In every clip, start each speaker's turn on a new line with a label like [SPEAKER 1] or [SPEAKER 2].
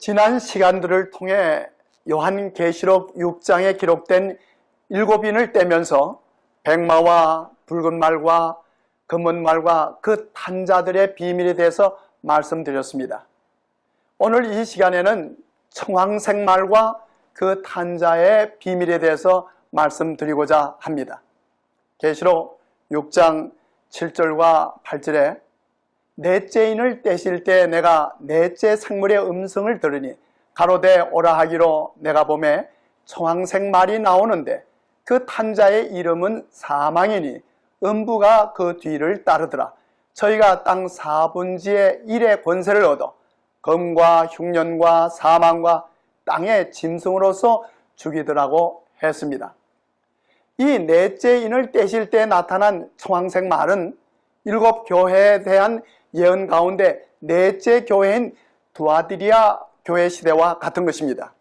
[SPEAKER 1] 지난 시간들을 통해 요한계시록 6장에 기록된 7인을 떼면서 백마와 붉은 말과 검은 말과 그 탄자들의 비밀에 대해서 말씀드렸습니다. 오늘 이 시간에는 청황색 말과 그 탄자의 비밀에 대해서 말씀드리고자 합니다. 계시록 6장 7절과 8절에 넷째 인을 떼실 때 내가 넷째 생물의 음성을 들으니 가로되 오라 하기로 내가 보매 청황색 말이 나오는데 그 탄자의 이름은 사망이니 음부가 그 뒤를 따르더라. 저희가 땅 4분지의 1의 권세를 얻어 검과 흉년과 사망과 땅의 짐승으로서 죽이더라고 했습니다. 이 넷째 인을 떼실 때 나타난 청황색 말은 7 교회에 대한 예언 가운데 넷째 교회인 두아디리아 교회 시대와 같은 것입니다.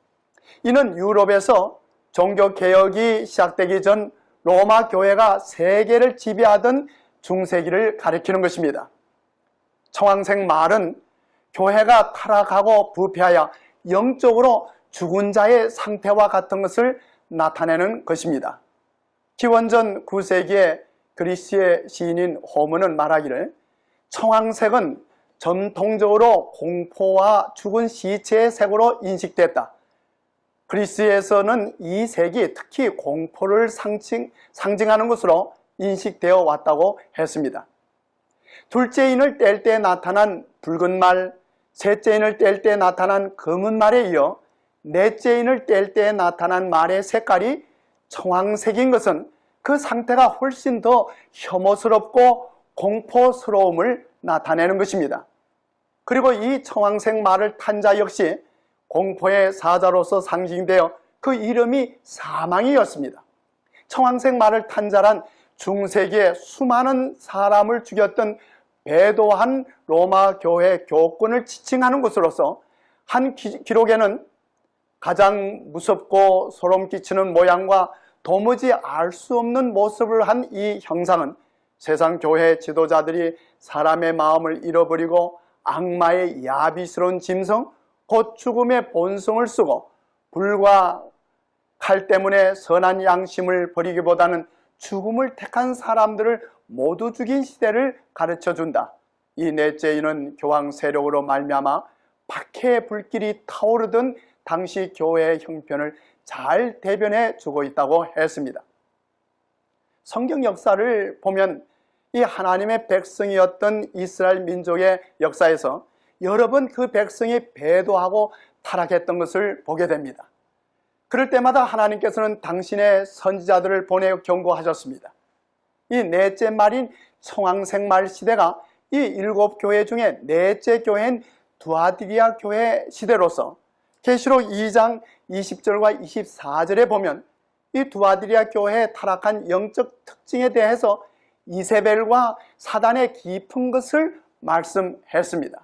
[SPEAKER 1] 이는 유럽에서 종교개혁이 시작되기 전 로마 교회가 세계를 지배하던 중세기를 가리키는 것입니다. 청황색 말은 교회가 타락하고 부패하여 영적으로 죽은 자의 상태와 같은 것을 나타내는 것입니다. 기원전 9세기에 그리스의 시인인 호모는 말하기를 청황색은 전통적으로 공포와 죽은 시체의 색으로 인식됐다. 그리스에서는 이 색이 특히 공포를 상징하는 것으로 인식되어 왔다고 했습니다. 둘째 인을 뗄 때 나타난 붉은 말, 셋째 인을 뗄 때 나타난 검은 말에 이어 넷째 인을 뗄 때 나타난 말의 색깔이 청황색인 것은 그 상태가 훨씬 더 혐오스럽고 공포스러움을 나타내는 것입니다. 그리고 이 청황색 말을 탄 자 역시 공포의 사자로서 상징되어 그 이름이 사망이었습니다. 청황색 말을 탄 자란 중세기에 수많은 사람을 죽였던 배도한 로마 교회 교권을 지칭하는 것으로서 한 기록에는 가장 무섭고 소름 끼치는 모양과 도무지 알 수 없는 모습을 한 이 형상은 세상 교회 지도자들이 사람의 마음을 잃어버리고 악마의 야비스러운 짐승, 곧 죽음의 본성을 쓰고 불과 칼 때문에 선한 양심을 버리기보다는 죽음을 택한 사람들을 모두 죽인 시대를 가르쳐준다. 이 넷째 인은 교황 세력으로 말미암아 박해의 불길이 타오르던 당시 교회의 형편을 잘 대변해 주고 있다고 했습니다. 성경 역사를 보면 이 하나님의 백성이었던 이스라엘 민족의 역사에서 여러 번 그 백성이 배도하고 타락했던 것을 보게 됩니다. 그럴 때마다 하나님께서는 당신의 선지자들을 보내 경고하셨습니다. 이 넷째 말인 청황색 말 시대가 이 7 교회 중에 넷째 교회인 두아디리아 교회 시대로서 계시록 2장 20절과 24절에 보면 이 두아디리아 교회의 타락한 영적 특징에 대해서 이세벨과 사단의 깊은 것을 말씀했습니다.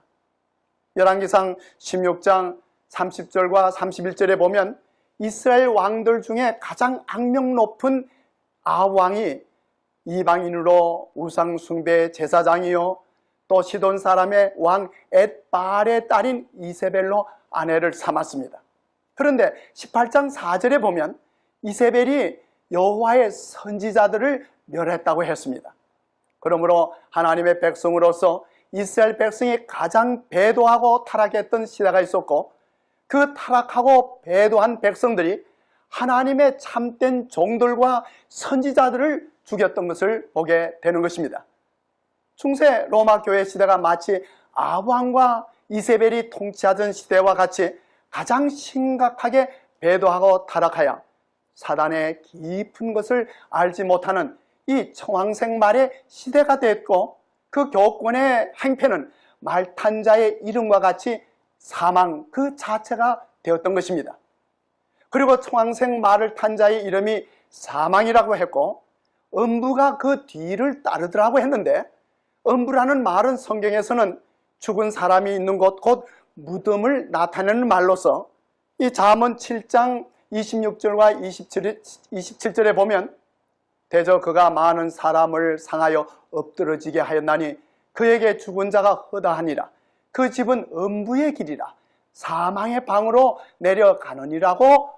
[SPEAKER 1] 열왕기상 16장 30절과 31절에 보면 이스라엘 왕들 중에 가장 악명 높은 아왕이 이방인으로 우상 숭배 제사장이요 또 시돈 사람의 왕 엣발의 딸인 이세벨로 아내를 삼았습니다. 그런데 18장 4절에 보면 이세벨이 여호와의 선지자들을 멸했다고 했습니다. 그러므로 하나님의 백성으로서 이스라엘 백성이 가장 배도하고 타락했던 시대가 있었고 그 타락하고 배도한 백성들이 하나님의 참된 종들과 선지자들을 죽였던 것을 보게 되는 것입니다. 중세 로마 교회 시대가 마치 아왕과 이세벨이 통치하던 시대와 같이 가장 심각하게 배도하고 타락하여 사단의 깊은 것을 알지 못하는 이 청황색 말의 시대가 됐고 그 교권의 행패는 말탄 자의 이름과 같이 사망 그 자체가 되었던 것입니다. 그리고 청황색 말을 탄 자의 이름이 사망이라고 했고 음부가 그 뒤를 따르더라고 했는데 음부라는 말은 성경에서는 죽은 사람이 있는 곳 곧 무덤을 나타내는 말로서 이 잠언 7장 26절과 27절에 보면 대저 그가 많은 사람을 상하여 엎드러지게 하였나니 그에게 죽은 자가 허다하니라. 그 집은 음부의 길이라. 사망의 방으로 내려가느니라고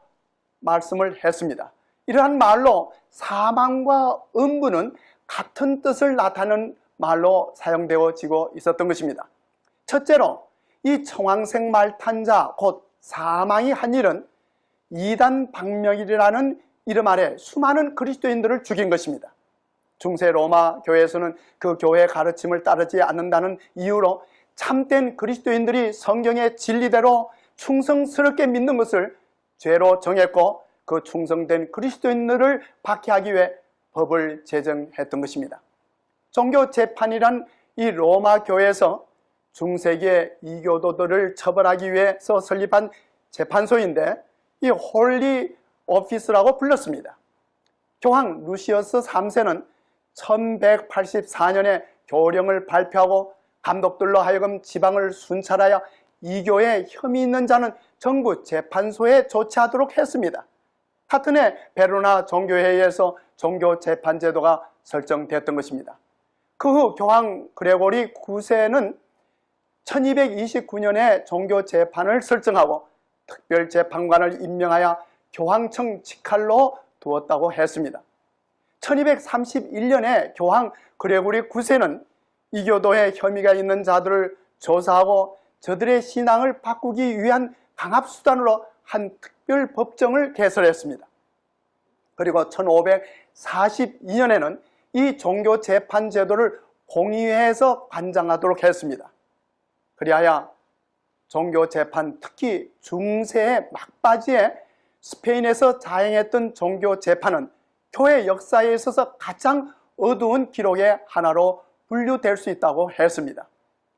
[SPEAKER 1] 말씀을 했습니다. 이러한 말로 사망과 음부는 같은 뜻을 나타내는 말로 사용되어지고 있었던 것입니다. 첫째로 이 청황색 말탄자 곧 사망이 한 일은 이단 박명일이라는 이름 아래 수많은 그리스도인들을 죽인 것입니다. 중세 로마 교회에서는 그 교회의 가르침을 따르지 않는다는 이유로 참된 그리스도인들이 성경의 진리대로 충성스럽게 믿는 것을 죄로 정했고 그 충성된 그리스도인들을 박해하기 위해 법을 제정했던 것입니다. 종교 재판이란 이 로마 교회에서 중세기의 이교도들을 처벌하기 위해서 설립한 재판소인데 이 홀리 오피스라고 불렀습니다. 교황 루시어스 3세는 1184년에 교령을 발표하고 감독들로 하여금 지방을 순찰하여 이교에 혐의 있는 자는 정부 재판소에 조치하도록 했습니다. 같은 해 베로나 종교회의에서 종교재판제도가 설정됐던 것입니다. 그 후 교황 그레고리 9세는 1229년에 종교재판을 설정하고 특별재판관을 임명하여 교황청 직할로 두었다고 했습니다. 1231년에 교황 그레고리 9세는 이교도에 혐의가 있는 자들을 조사하고 저들의 신앙을 바꾸기 위한 강압수단으로 한 특별법정을 개설했습니다. 그리고 1542년에는 이 종교재판제도를 공의회에서 관장하도록 했습니다. 그리하여 종교재판, 특히 중세의 막바지에 스페인에서 자행했던 종교재판은 교회 역사에 있어서 가장 어두운 기록의 하나로 분류될 수 있다고 했습니다.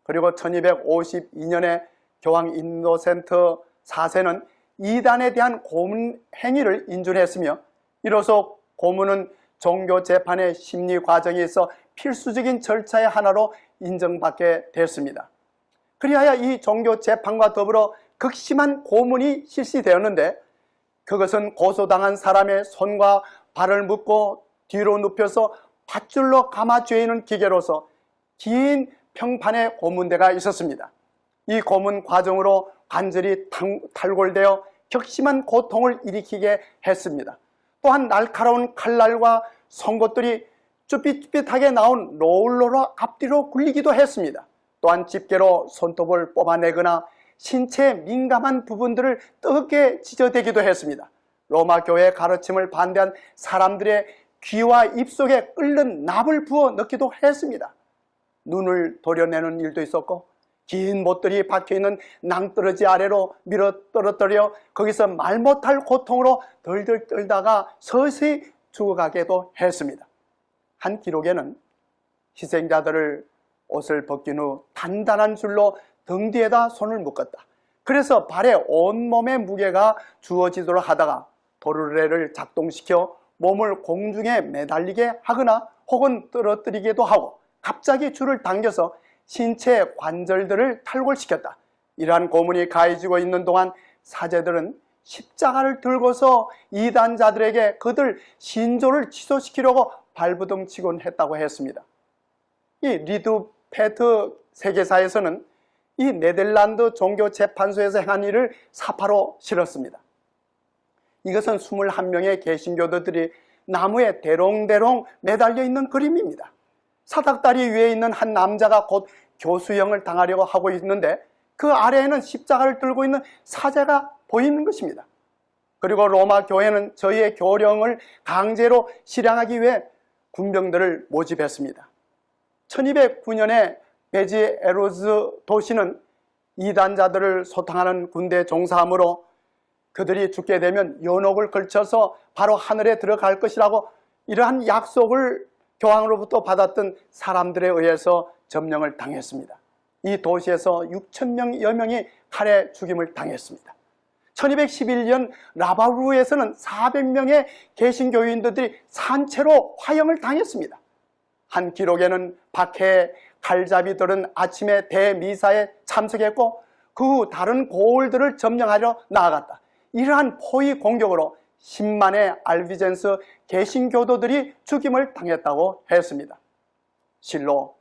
[SPEAKER 1] 그리고 1252년에 교황 인노센트 4세는 이단에 대한 고문 행위를 인준했으며 이로써 고문은 종교재판의 심리 과정에 있어 필수적인 절차의 하나로 인정받게 됐습니다. 그리하여 이 종교재판과 더불어 극심한 고문이 실시되었는데 그것은 고소당한 사람의 손과 발을 묶고 뒤로 눕혀서 밧줄로 감아 죄이는 기계로서 긴 평판의 고문대가 있었습니다. 이 고문 과정으로 관절이 탈골되어 격심한 고통을 일으키게 했습니다. 또한 날카로운 칼날과 송곳들이 쭈삣쭈삣하게 나온 롤러로 앞뒤로 굴리기도 했습니다. 또한 집게로 손톱을 뽑아내거나 신체의 민감한 부분들을 뜨겁게 찢어대기도 했습니다. 로마 교회의 가르침을 반대한 사람들의 귀와 입속에 끓는 납을 부어 넣기도 했습니다. 눈을 도려내는 일도 있었고 긴 못들이 박혀있는 낭떠러지 아래로 밀어 떨어뜨려 거기서 말 못할 고통으로 덜덜 떨다가 서서히 죽어가기도 했습니다. 한 기록에는 희생자들을 옷을 벗긴 후 단단한 줄로 등 뒤에다 손을 묶었다. 그래서 발에 온몸의 무게가 주어지도록 하다가 도르래를 작동시켜 몸을 공중에 매달리게 하거나 혹은 떨어뜨리기도 하고 갑자기 줄을 당겨서 신체 관절들을 탈골시켰다. 이러한 고문이 가해지고 있는 동안 사제들은 십자가를 들고서 이단자들에게 그들 신조를 취소시키려고 발부둥치곤 했다고 했습니다. 이 리드 페트 세계사에서는 이 네덜란드 종교재판소에서 행한 일을 사파로 실었습니다. 이것은 21명의 개신교도들이 나무에 대롱대롱 매달려 있는 그림입니다. 사닥다리 위에 있는 한 남자가 곧 교수형을 당하려고 하고 있는데 그 아래에는 십자가를 들고 있는 사제가 보이는 것입니다. 그리고 로마 교회는 저희의 교령을 강제로 실행하기 위해 군병들을 모집했습니다. 1209년에 베지에로스 도시는 이단자들을 소탕하는 군대에 종사하므로 그들이 죽게 되면 연옥을 걸쳐서 바로 하늘에 들어갈 것이라고 이러한 약속을 교황으로부터 받았던 사람들에 의해서 점령을 당했습니다. 이 도시에서 6,000여 명이 칼에 죽임을 당했습니다. 1211년 라바루에서는 400명의 개신교인들이 산채로 화형을 당했습니다. 한 기록에는 박해 칼잡이들은 아침에 대미사에 참석했고 그 후 다른 고을들을 점령하려 나아갔다. 이러한 포위 공격으로 10만의 알비젠스 개신교도들이 죽임을 당했다고 했습니다. 실로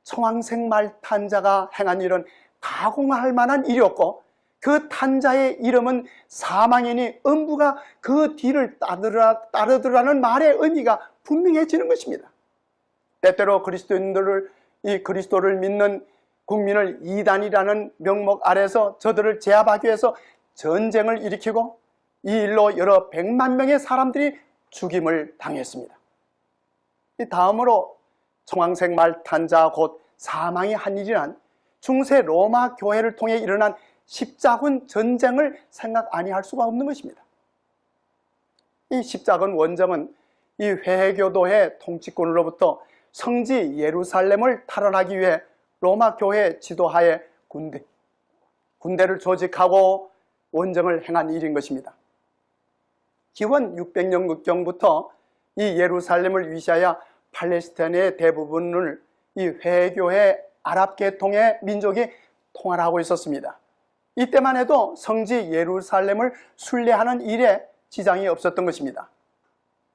[SPEAKER 1] 청황색 말탄자가 행한 일은 가공할 만한 일이었고 그 탄자의 이름은 사망이니 음부가 그 뒤를 따르더라는 말의 의미가 분명해지는 것입니다. 때때로 이 그리스도를 믿는 국민을 이단이라는 명목 아래서 저들을 제압하기 위해서 전쟁을 일으키고 이 일로 여러 100만 명의 사람들이 죽임을 당했습니다. 다음으로 청황색 말 탄자 곧 사망이 한 일이란 중세 로마 교회를 통해 일어난 십자군 전쟁을 생각 아니할 수가 없는 것입니다. 이 십자군 원정은 이 회개교도의 통치권으로부터 성지 예루살렘을 탈환하기 위해 로마 교회 지도하에 군대를 조직하고 원정을 행한 일인 것입니다. 기원 600년경부터 이 예루살렘을 위시하여 팔레스타인의 대부분을 이 회교회 아랍 계통의 민족이 통할하고 있었습니다. 이때만 해도 성지 예루살렘을 순례하는 일에 지장이 없었던 것입니다.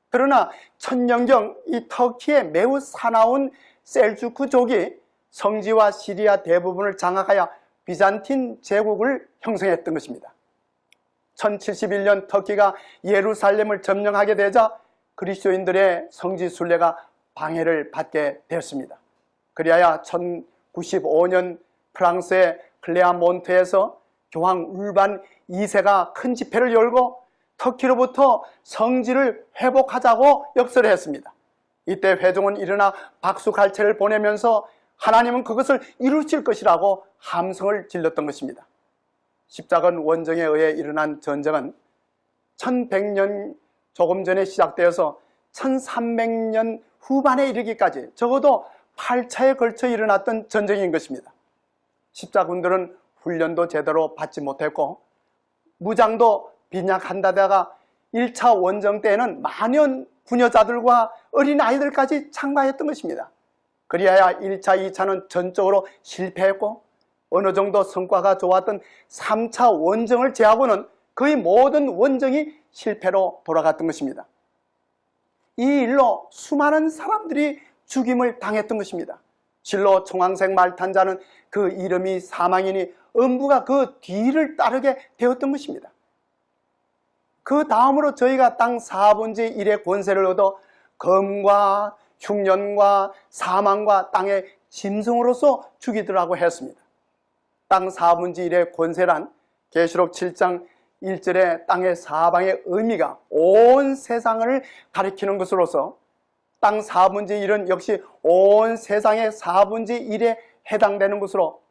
[SPEAKER 1] 그러나 천년경 이 터키의 매우 사나운 셀주크족이 성지와 시리아 대부분을 장악하여 비잔틴 제국을 형성했던 것입니다. 1071년 터키가 예루살렘을 점령하게 되자 그리스도인들의 성지 순례가 방해를 받게 되었습니다. 그리하여 1095년 프랑스의 클레아몬트에서 교황 울반 2세가 큰 집회를 열고 터키로부터 성지를 회복하자고 역설을 했습니다. 이때 회중은 일어나 박수갈채를 보내면서 하나님은 그것을 이루실 것이라고 함성을 질렀던 것입니다. 십자군 원정에 의해 일어난 전쟁은 1100년 조금 전에 시작되어서 1300년 후반에 이르기까지 적어도 8차에 걸쳐 일어났던 전쟁인 것입니다. 십자군들은 훈련도 제대로 받지 못했고 무장도 빈약한데다가 1차 원정 때에는 만연 부녀자들과 어린아이들까지 참가했던 것입니다. 그리하여 1차, 2차는 전적으로 실패했고 어느 정도 성과가 좋았던 3차 원정을 제하고는 거의 모든 원정이 실패로 돌아갔던 것입니다. 이 일로 수많은 사람들이 죽임을 당했던 것입니다. 실로 청황색 말탄자는 그 이름이 사망이니 음부가 그 뒤를 따르게 되었던 것입니다. 그 다음으로 저희가 땅 4분의 1의 권세를 얻어 검과 흉년과 사망과 땅의 짐승으로서 죽이더라고 했습니다. 땅 4분의 1의 권세란 계시록 7장 1절의 땅의 사방의 의미가 온 세상을 가리키는 것으로서 땅 4분의 1은 역시 온 세상의 4분의 1에 해당되는 것으로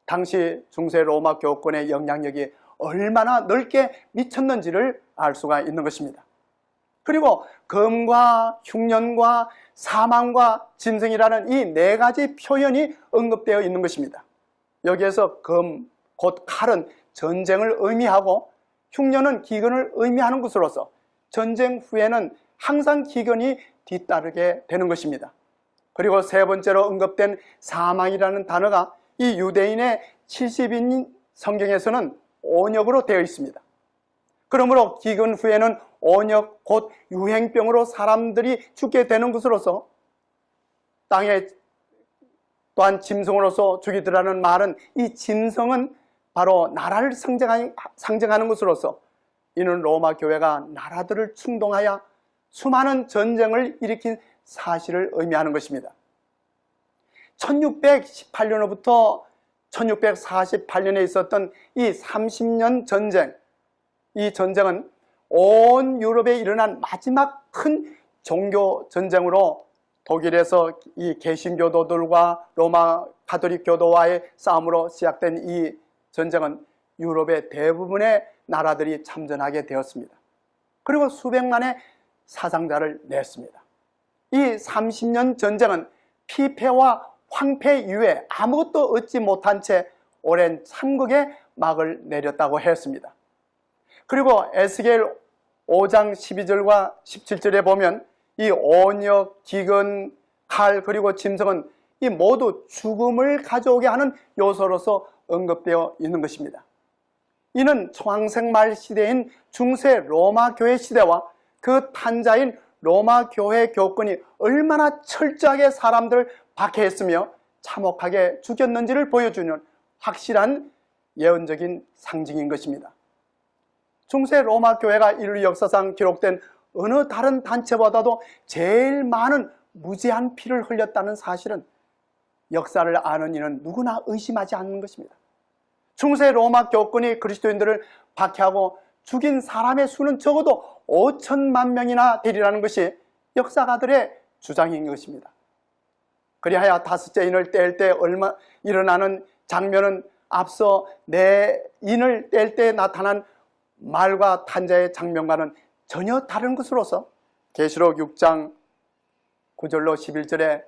[SPEAKER 1] 당시 중세 로마 교권의 영향력이 얼마나 넓게 미쳤는지를 알 수가 있는 것입니다. 그리고 검과 흉년과 사망과 짐승이라는 이 네 가지 표현이 언급되어 있는 것입니다. 여기에서 검, 곧 칼은 전쟁을 의미하고 흉년은 기근을 의미하는 것으로서 전쟁 후에는 항상 기근이 뒤따르게 되는 것입니다. 그리고 세 번째로 언급된 사망이라는 단어가 이 유대인의 70인 성경에서는 온역으로 되어 있습니다. 그러므로 기근 후에는 온역 곧 유행병으로 사람들이 죽게 되는 것으로서 땅에 또한 짐승으로서 죽이더라는 말은 이 짐승은 바로 나라를 상징하는 것으로서 이는 로마 교회가 나라들을 충동하여 수많은 전쟁을 일으킨 사실을 의미하는 것입니다. 1618년부터 1648년에 있었던 이 30년 전쟁, 이 전쟁은 온 유럽에 일어난 마지막 큰 종교 전쟁으로 독일에서 이 개신교도들과 로마 가톨릭 교도와의 싸움으로 시작된 이 전쟁은 유럽의 대부분의 나라들이 참전하게 되었습니다. 그리고 수백만의 사상자를 냈습니다. 이 30년 전쟁은 피폐와 황폐 이후에 아무것도 얻지 못한 채 오랜 참극의 막을 내렸다고 했습니다. 그리고 에스겔 5장 12절과 17절에 보면 이 온역, 기근, 칼 그리고 짐승은 이 모두 죽음을 가져오게 하는 요소로서 언급되어 있는 것입니다. 이는 청황색 말 시대인 중세 로마 교회 시대와 그 탄자인 로마 교회 교권이 얼마나 철저하게 사람들을 박해했으며 참혹하게 죽였는지를 보여주는 확실한 예언적인 상징인 것입니다. 중세 로마 교회가 인류 역사상 기록된 어느 다른 단체보다도 제일 많은 무제한 피를 흘렸다는 사실은 역사를 아는 이는 누구나 의심하지 않는 것입니다. 중세 로마 교권이 그리스도인들을 박해하고 죽인 사람의 수는 적어도 5천만 명이나 되리라는 것이 역사가들의 주장인 것입니다. 그리하여 다섯째 인을 뗄 때 일어나는 장면은 앞서 내 인을 뗄 때 나타난 말과 탄자의 장면과는 전혀 다른 것으로서 계시록 6장 9절로 11절에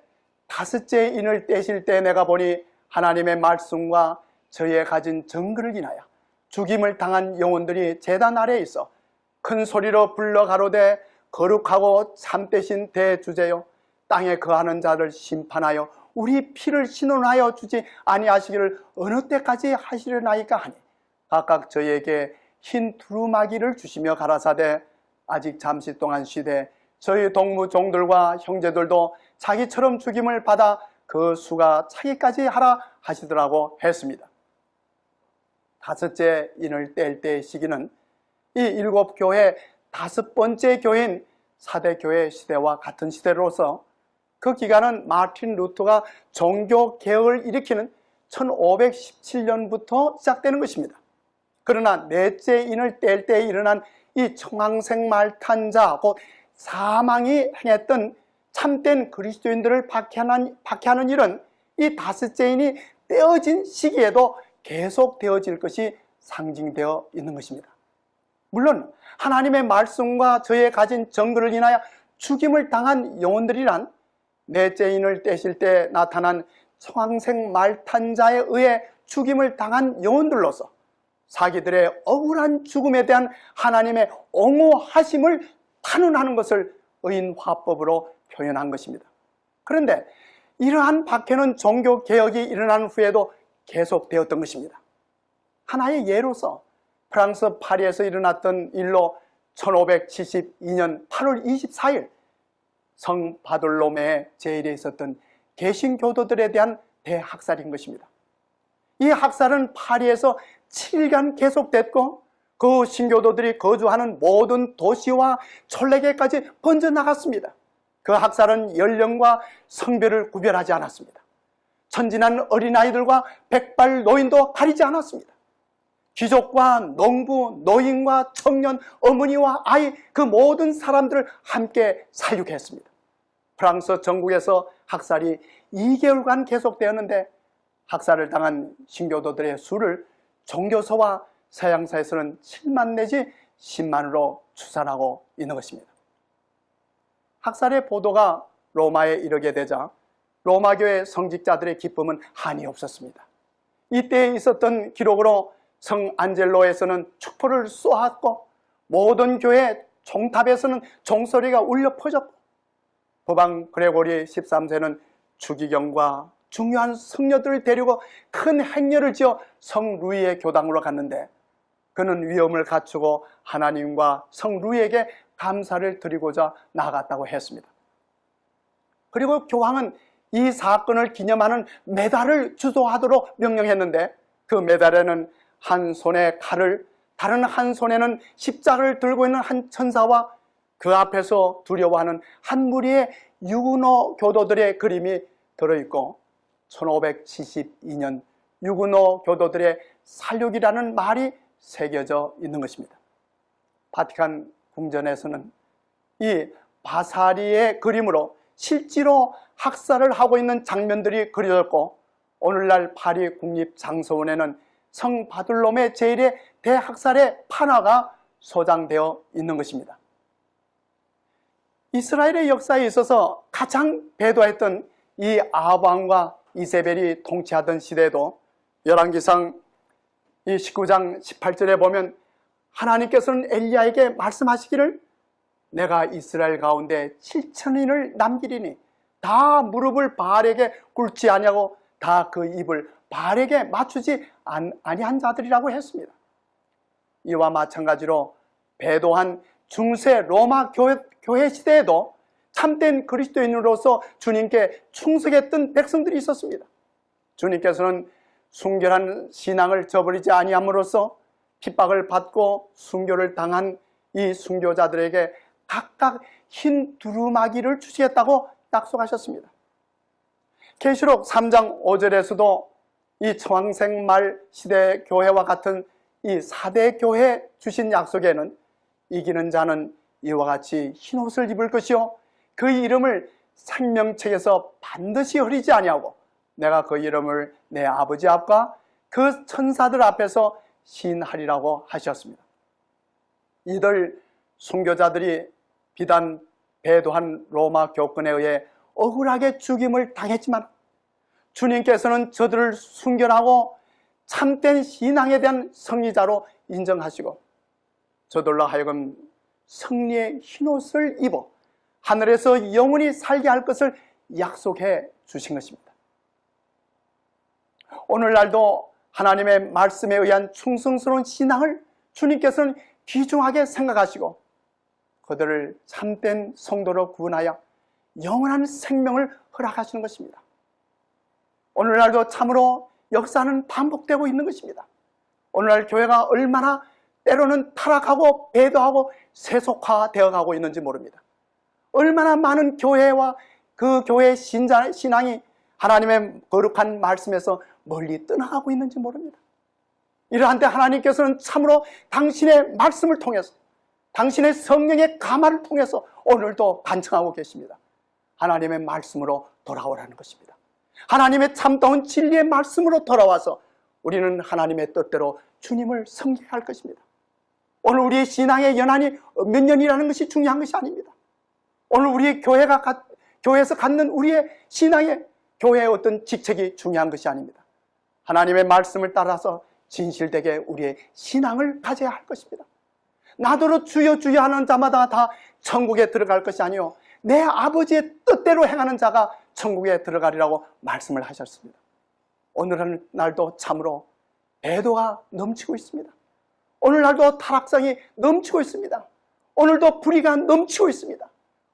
[SPEAKER 1] 다섯째 인을 떼실 때 내가 보니 하나님의 말씀과 저의 가진 증거를 인하여 죽임을 당한 영혼들이 제단 아래에 있어 큰 소리로 불러 가로되 거룩하고 참되신 대주제요 땅에 거하는 자를 심판하여 우리 피를 신원하여 주지 아니하시기를 어느 때까지 하시려나이까 하니 각각 저희에게 흰 두루마기를 주시며 가라사대 아직 잠시 동안 쉬되 저희 동무 종들과 형제들도 자기처럼 죽임을 받아 그 수가 차기까지 하라 하시더라고 했습니다. 다섯째 인을 뗄 때의 시기는 이 일곱 교회 다섯 번째 교회인 사대교회 시대와 같은 시대로서 그 기간은 마틴 루터가 종교개혁을 일으키는 1517년부터 시작되는 것입니다. 그러나 넷째 인을 뗄 때 일어난 이 청황색 말탄자 곧 사망이 행했던 참된 그리스도인들을 박해하는 일은 이 다섯째 인이 떼어진 시기에도 계속 되어질 것이 상징되어 있는 것입니다. 물론 하나님의 말씀과 저의 가진 증거를 인하여 죽임을 당한 영혼들이란 넷째 인을 떼실 때 나타난 청황색 말탄자에 의해 죽임을 당한 영혼들로서 자기들의 억울한 죽음에 대한 하나님의 옹호하심을 탄원하는 것을 의인화법으로 표현한 것입니다. 그런데 이러한 박해는 종교개혁이 일어난 후에도 계속되었던 것입니다. 하나의 예로서 프랑스 파리에서 일어났던 일로 1572년 8월 24일 성 바돌로메 제일에 있었던 개신교도들에 대한 대학살인 것입니다. 이 학살은 파리에서 7일간 계속됐고 그 신교도들이 거주하는 모든 도시와 촌래계까지 번져나갔습니다. 그 학살은 연령과 성별을 구별하지 않았습니다. 천진한 어린아이들과 백발 노인도 가리지 않았습니다. 귀족과 농부, 노인과 청년, 어머니와 아이 그 모든 사람들을 함께 살육했습니다. 프랑스 전국에서 학살이 2개월간 계속되었는데 학살을 당한 신교도들의 수를 종교서와 서양사에서는 7만 내지 10만으로 추산하고 있는 것입니다. 학살의 보도가 로마에 이르게 되자 로마교회 성직자들의 기쁨은 한이 없었습니다. 이때에 있었던 기록으로 성 안젤로에서는 축포를 쏘았고 모든 교회 종탑에서는 종소리가 울려 퍼졌고 법왕 그레고리 13세는 주기경과 중요한 성녀들을 데리고 큰 행렬을 지어 성 루이의 교당으로 갔는데 그는 위엄을 갖추고 하나님과 성 루이에게 감사를 드리고자 나아갔다고 했습니다. 그리고 교황은 이 사건을 기념하는 메달을 주도하도록 명령했는데 그 메달에는 한 손에 칼을 다른 한 손에는 십자가를 들고 있는 한 천사와 그 앞에서 두려워하는 한 무리의 유구노 교도들의 그림이 들어있고 1572년 유구노 교도들의 살육이라는 말이 새겨져 있는 것입니다. 바티칸 궁전에서는 이 바사리의 그림으로 실제로 학살을 하고 있는 장면들이 그려졌고 오늘날 파리 국립장서원에는 성 바돌로메 제일의 대학살의 판화가 소장되어 있는 것입니다. 이스라엘의 역사에 있어서 가장 배도했던 이 아합 왕과 이세벨이 통치하던 시대에도 열왕기상 이 19장 18절에 보면 하나님께서는 엘리야에게 말씀하시기를 내가 이스라엘 가운데 7천인을 남기리니 다 무릎을 바알에게 꿇지 아니하고 다 그 입을 바알에게 맞추지 아니한 자들이라고 했습니다. 이와 마찬가지로 배도한 중세 로마 교회 시대에도 참된 그리스도인으로서 주님께 충성했던 백성들이 있었습니다. 주님께서는 순결한 신앙을 저버리지 아니함으로써 핍박을 받고 순교를 당한 이 순교자들에게 각각 흰 두루마기를 주시겠다고 약속하셨습니다. 계시록 3장 5절에서도 이 청황색 시대 교회와 같은 이 4대 교회 주신 약속에는 이기는 자는 이와 같이 흰옷을 입을 것이요 그 이름을 생명책에서 반드시 흐리지 아니하고 내가 그 이름을 내 아버지 앞과 그 천사들 앞에서 시인하리라고 하셨습니다. 이들 순교자들이 비단 배도한 로마 교권에 의해 억울하게 죽임을 당했지만 주님께서는 저들을 순결하고 참된 신앙에 대한 승리자로 인정하시고 저들로 하여금 승리의 흰옷을 입어 하늘에서 영원히 살게 할 것을 약속해 주신 것입니다. 오늘날도 하나님의 말씀에 의한 충성스러운 신앙을 주님께서는 귀중하게 생각하시고 그들을 참된 성도로 구원하여 영원한 생명을 허락하시는 것입니다. 오늘날도 참으로 역사는 반복되고 있는 것입니다. 오늘날 교회가 얼마나 때로는 타락하고 배도하고 세속화되어 가고 있는지 모릅니다. 얼마나 많은 교회와 그 교회의 신앙이 하나님의 거룩한 말씀에서 멀리 떠나가고 있는지 모릅니다. 이러한 때 하나님께서는 참으로 당신의 말씀을 통해서 당신의 성령의 감화를 통해서 오늘도 간청하고 계십니다. 하나님의 말씀으로 돌아오라는 것입니다. 하나님의 참다운 진리의 말씀으로 돌아와서 우리는 하나님의 뜻대로 주님을 섬겨야 할 것입니다. 오늘 우리의 신앙의 연한이 몇 년이라는 것이 중요한 것이 아닙니다. 오늘 우리의 교회에서 갖는 우리의 신앙의 교회의 어떤 직책이 중요한 것이 아닙니다. 하나님의 말씀을 따라서 진실되게 우리의 신앙을 가져야 할 것입니다. 나더러 주여 주여 하는 자마다 다 천국에 들어갈 것이 아니요 내 아버지의 뜻대로 행하는 자가 천국에 들어가리라고 말씀을 하셨습니다. 오늘날도 참으로 배도가 넘치고 있습니다. 오늘날도 타락성이 넘치고 있습니다. 오늘도 불의가 넘치고 있습니다.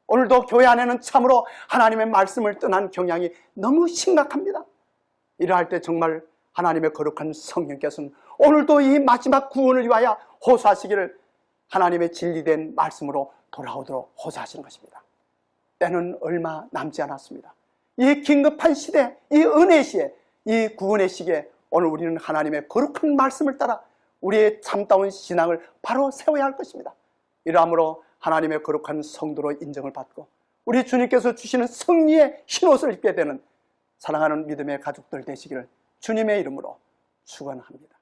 [SPEAKER 1] 오늘도 교회 안에는 참으로 하나님의 말씀을 떠난 경향이 너무 심각합니다. 이러할 때 정말 하나님의 거룩한 성령께서는 오늘도 이 마지막 구원을 위하여 호소하시기를 하나님의 진리된 말씀으로 돌아오도록 호소하시는 것입니다. 때는 얼마 남지 않았습니다. 이 긴급한 시대, 이 은혜의 시에, 이 구원의 시기에 오늘 우리는 하나님의 거룩한 말씀을 따라 우리의 참다운 신앙을 바로 세워야 할 것입니다. 이러함으로 하나님의 거룩한 성도로 인정을 받고 우리 주님께서 주시는 승리의 흰옷을 입게 되는 사랑하는 믿음의 가족들 되시기를 주님의 이름으로 축원합니다.